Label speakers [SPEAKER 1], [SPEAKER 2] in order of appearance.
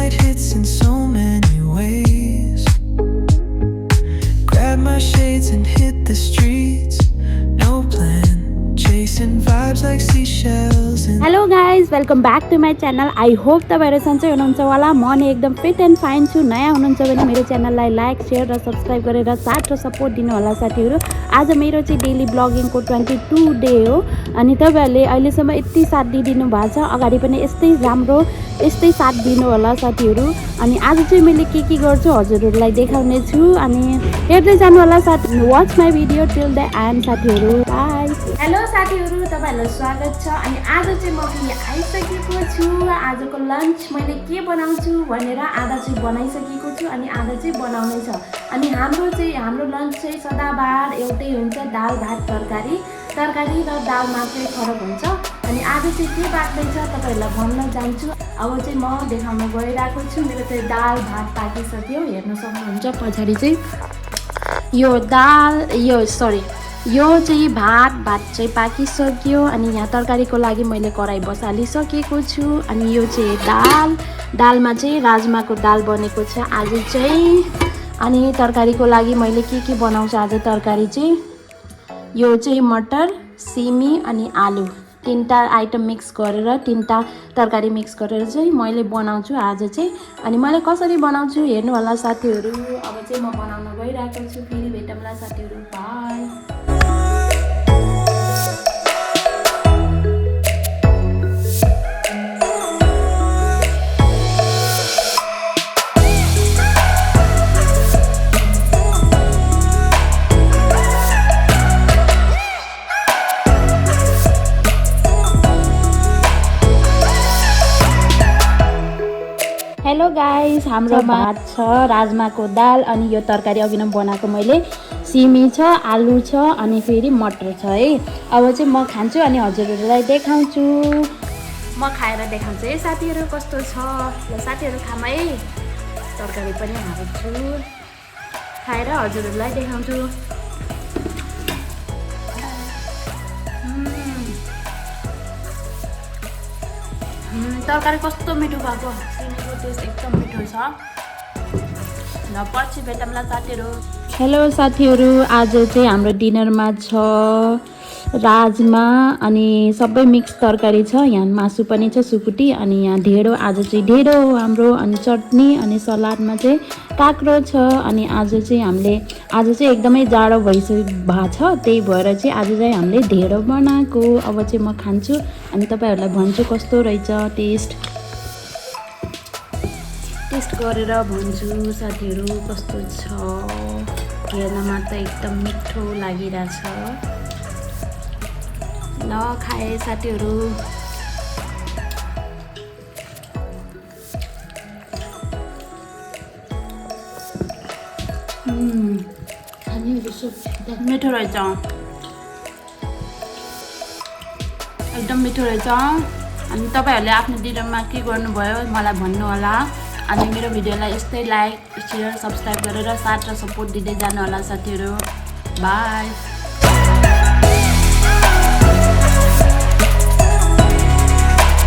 [SPEAKER 1] night hits in so many ways. Grab my shades and hit the streets. No plan, chasing vibes like seashells.
[SPEAKER 2] Hello guys welcome back to my channel. I hope तपाईँहरू सन्चै हुनुहुन्छ होला। म नि एकदम fit and fine छु। नयाँ हुनुहुन्छ भने मेरो च्यानललाई लाइक सेयर र सब्सक्राइब गरेर साथ र सपोर्ट दिनु होला साथीहरू। आज मेरो चाहिँ डेली ब्लगिङको 22 डे हो अनि तपाईँहरूले अहिलेसम्म यति साथ दिइदिनु भएको छ। अगाडि पनि यस्तै राम्रो यस्तै साथ दिनु होला साथीहरू। अनि आज चाहिँ मैले के गर्छु हजुरहरूलाई देखाउने छु अनि हेर्दै जानु होला साथी। Watch my video till the and साथीहरू। बाई। हेलो साथीहरू, तपाईँहरूलाई स्वागत छ। अनि आज चाहिँ म फेरि आइसकेको छु। आजको लन्च मैले के बनाउँछु भनेर आधा चाहिँ बनाइसकेको छु अनि आधा चाहिँ बनाउनै छ। अनि हाम्रो लन्च चाहिँ सदाबार एउटै हुन्छ, दाल भात तरकारी र दाल मात्रै फरक हुन्छ। अनि आज चाहिँ के पाक्दैछ तपाईँहरूलाई भन्न जान्छु। अब चाहिँ म देखाउन गइरहेको छु। मेरो चाहिँ दाल भात पाकिसक्यो, हेर्न सक्नुहुन्छ पछाडि चाहिँ यो चाहिँ भात चाहिँ पाकिसक्यो। अनि यहाँ तरकारीको लागि मैले कराई बसालिसकेको छु। अनि यो चाहिँ दालमा चाहिँ राजमाको दाल बनेको छ आज चाहिँ। अनि तरकारीको लागि मैले के बनाउँछु आज तरकारी चाहिँ यो चाहिँ मटर, सिमी अनि आलु तीनटा आइटम मिक्स गरेर तीनटा तरकारी मिक्स गरेर चाहिँ मैले बनाउँछु आज चाहिँ। अनि मैले कसरी बनाउँछु हेर्नु होला साथीहरू। अब चाहिँ म बनाउन गइरहेको छु। फेरि भेटौँला साथीहरू। बाई। हेलो गाइस, हाम्रो भात छ, राजमाको दाल अनि यो तरकारी अघि नै बनाएको मैले, सिमी छ, आलु छ अनि फेरि मटर छ है। अब चाहिँ म खान्छु अनि हजुरहरूलाई देखाउँछु। म खाएर देखाउँछु है साथीहरू कस्तो छ। ल साथीहरू खाम है। तरकारी पनि हाल्छु, खाएर हजुरहरूलाई देखाउँछु। तरकारी कस्तो मिठो भएको, सिमीको टेस्ट एकदम मिठो छ। ल पछि भेटौँला साथीहरू। हेलो साथीहरू, आज चाहिँ हाम्रो डिनरमा छ राजमा अनि सबै मिक्स तरकारी छ। यहाँ मासु पनि छ सुकुटी अनि यहाँ ढेँडो, आज चाहिँ ढेँडो हो हाम्रो। अनि चटनी अनि सलादमा चाहिँ काँक्रो छ। अनि आज चाहिँ एकदमै जाडो भएको छ, त्यही भएर चाहिँ आज चाहिँ हामीले ढेँडो बनाएको। अब चाहिँ म खान्छु अनि तपाईँहरूलाई भन्छु कस्तो रहेछ टेस्ट गरेर भन्छु साथीहरू कस्तो छ। हेर्नमा त एकदम मिठो लागिरहेछ। ल खाए साथीहरू। मिठो रहेछ, एकदम मिठो रहेछ। अनि तपाईँहरूले आफ्नो डिनरमा के गर्नुभयो मलाई भन्नु होला। अनि मेरो भिडियोलाई यस्तै लाइक सेयर सब्सक्राइब गरेर साथ र सपोर्ट दिँदै जानु होला साथीहरू। बाई।